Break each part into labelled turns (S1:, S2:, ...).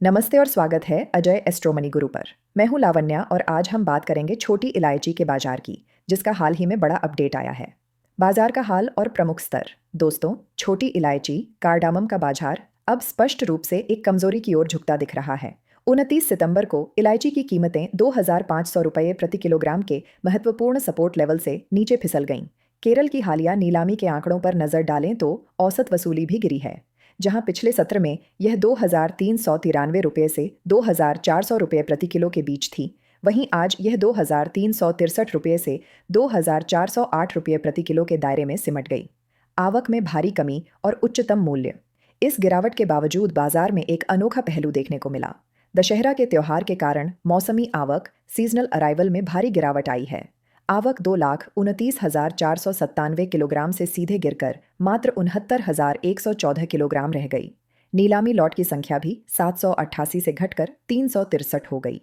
S1: नमस्ते और स्वागत है अजय एस्ट्रोमनी गुरु पर। मैं हूं लावण्या और आज हम बात करेंगे छोटी इलायची के बाजार की, जिसका हाल ही में बड़ा अपडेट आया है। बाजार का हाल और प्रमुख स्तर। दोस्तों, छोटी इलायची कार्डामम का बाजार अब स्पष्ट रूप से एक कमजोरी की ओर झुकता दिख रहा है। 29 सितंबर को इलायची की कीमतें 2,500 रुपये प्रति किलोग्राम के महत्वपूर्ण सपोर्ट लेवल से नीचे फिसल गईं। केरल की हालिया नीलामी के आंकड़ों पर नजर डालें तो औसत वसूली भी गिरी है। जहां पिछले सत्र में यह 2,393 रुपये से 2,400 रुपये प्रति किलो के बीच थी, वहीं आज यह 2,363 रुपये से 2,408 रुपये प्रति किलो के दायरे में सिमट गई। आवक में भारी कमी और उच्चतम मूल्य। इस गिरावट के बावजूद बाजार में एक अनोखा पहलू देखने को मिला। दशहरा के त्योहार के कारण मौसमी आवक सीजनल अराइवल में भारी गिरावट आई है। आवक 2,29,497 किलोग्राम से सीधे गिरकर मात्र 69,114 किलोग्राम रह गई। नीलामी लॉट की संख्या भी 788 से घटकर 363 हो गई।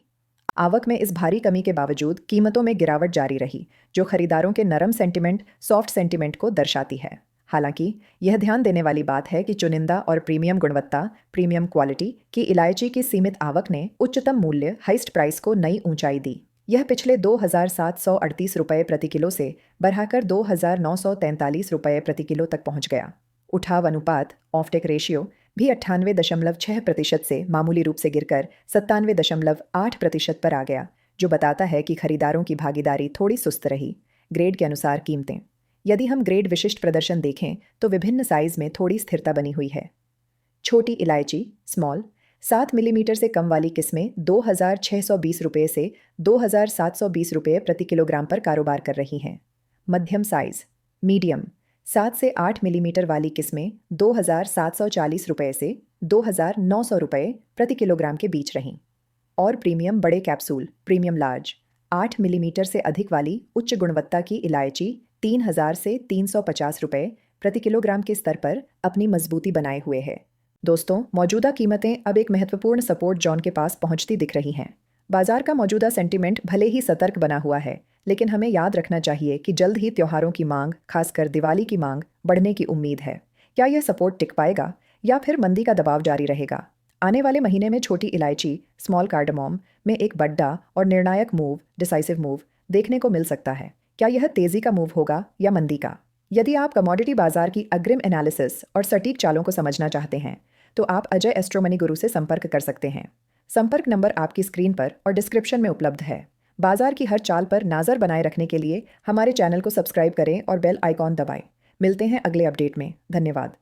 S1: आवक में इस भारी कमी के बावजूद कीमतों में गिरावट जारी रही, जो खरीदारों के नरम सेंटिमेंट, सॉफ्ट सेंटिमेंट को दर्शाती है। हालांकि यह ध्यान देने वाली बात है कि चुनिंदा और प्रीमियम गुणवत्ता, प्रीमियम क्वालिटी की इलायची की सीमित आवक ने उच्चतम मूल्य हाइस्ट प्राइस को नई ऊंचाई दी। यह पिछले 2,738 रुपये प्रति किलो से बढ़ाकर 2,943 रुपये प्रति किलो तक पहुंच गया। उठाव अनुपात ऑफटेक रेशियो भी 98.6% से मामूली रूप से गिरकर 97.8% पर आ गया, जो बताता है कि खरीदारों की भागीदारी थोड़ी सुस्त रही। ग्रेड के अनुसार कीमतें। यदि हम ग्रेड विशिष्ट प्रदर्शन देखें तो विभिन्न साइज में थोड़ी स्थिरता बनी हुई है। छोटी इलायची स्मॉल 7 मिलीमीटर से कम वाली किस्में 2,620 रुपये से 2,720 रुपये प्रति किलोग्राम पर कारोबार कर रही हैं। मध्यम साइज मीडियम 7 से 8 मिलीमीटर वाली किस्में 2,740 रुपये से 2,900 रुपये प्रति किलोग्राम के बीच रहीं। और प्रीमियम बड़े कैप्सूल प्रीमियम लार्ज 8 मिलीमीटर से अधिक वाली उच्च गुणवत्ता की इलायची 3,000 से 350 रुपये प्रति किलोग्राम के स्तर पर अपनी मजबूती बनाए हुए है। दोस्तों, मौजूदा कीमतें अब एक महत्वपूर्ण सपोर्ट जोन के पास पहुंचती दिख रही हैं। बाजार का मौजूदा सेंटीमेंट भले ही सतर्क बना हुआ है, लेकिन हमें याद रखना चाहिए कि जल्द ही त्योहारों की मांग, खासकर दिवाली की मांग बढ़ने की उम्मीद है। क्या यह सपोर्ट टिक पाएगा या फिर मंदी का दबाव जारी रहेगा? आने वाले महीने में छोटी इलायची स्मॉल कार्डामम में एक बड़ा और निर्णायक मूव, डिसाइसिव मूव देखने को मिल सकता है। क्या यह तेजी का मूव होगा या मंदी का? यदि आप कमोडिटी बाजार की अग्रिम एनालिसिस और सटीक चालों को समझना चाहते हैं तो आप अजय एस्ट्रोमनी गुरु से संपर्क कर सकते हैं। संपर्क नंबर आपकी स्क्रीन पर और डिस्क्रिप्शन में उपलब्ध है। बाजार की हर चाल पर नजर बनाए रखने के लिए हमारे चैनल को सब्सक्राइब करें और बेल आइकॉन दबाएं। मिलते हैं अगले अपडेट में। धन्यवाद।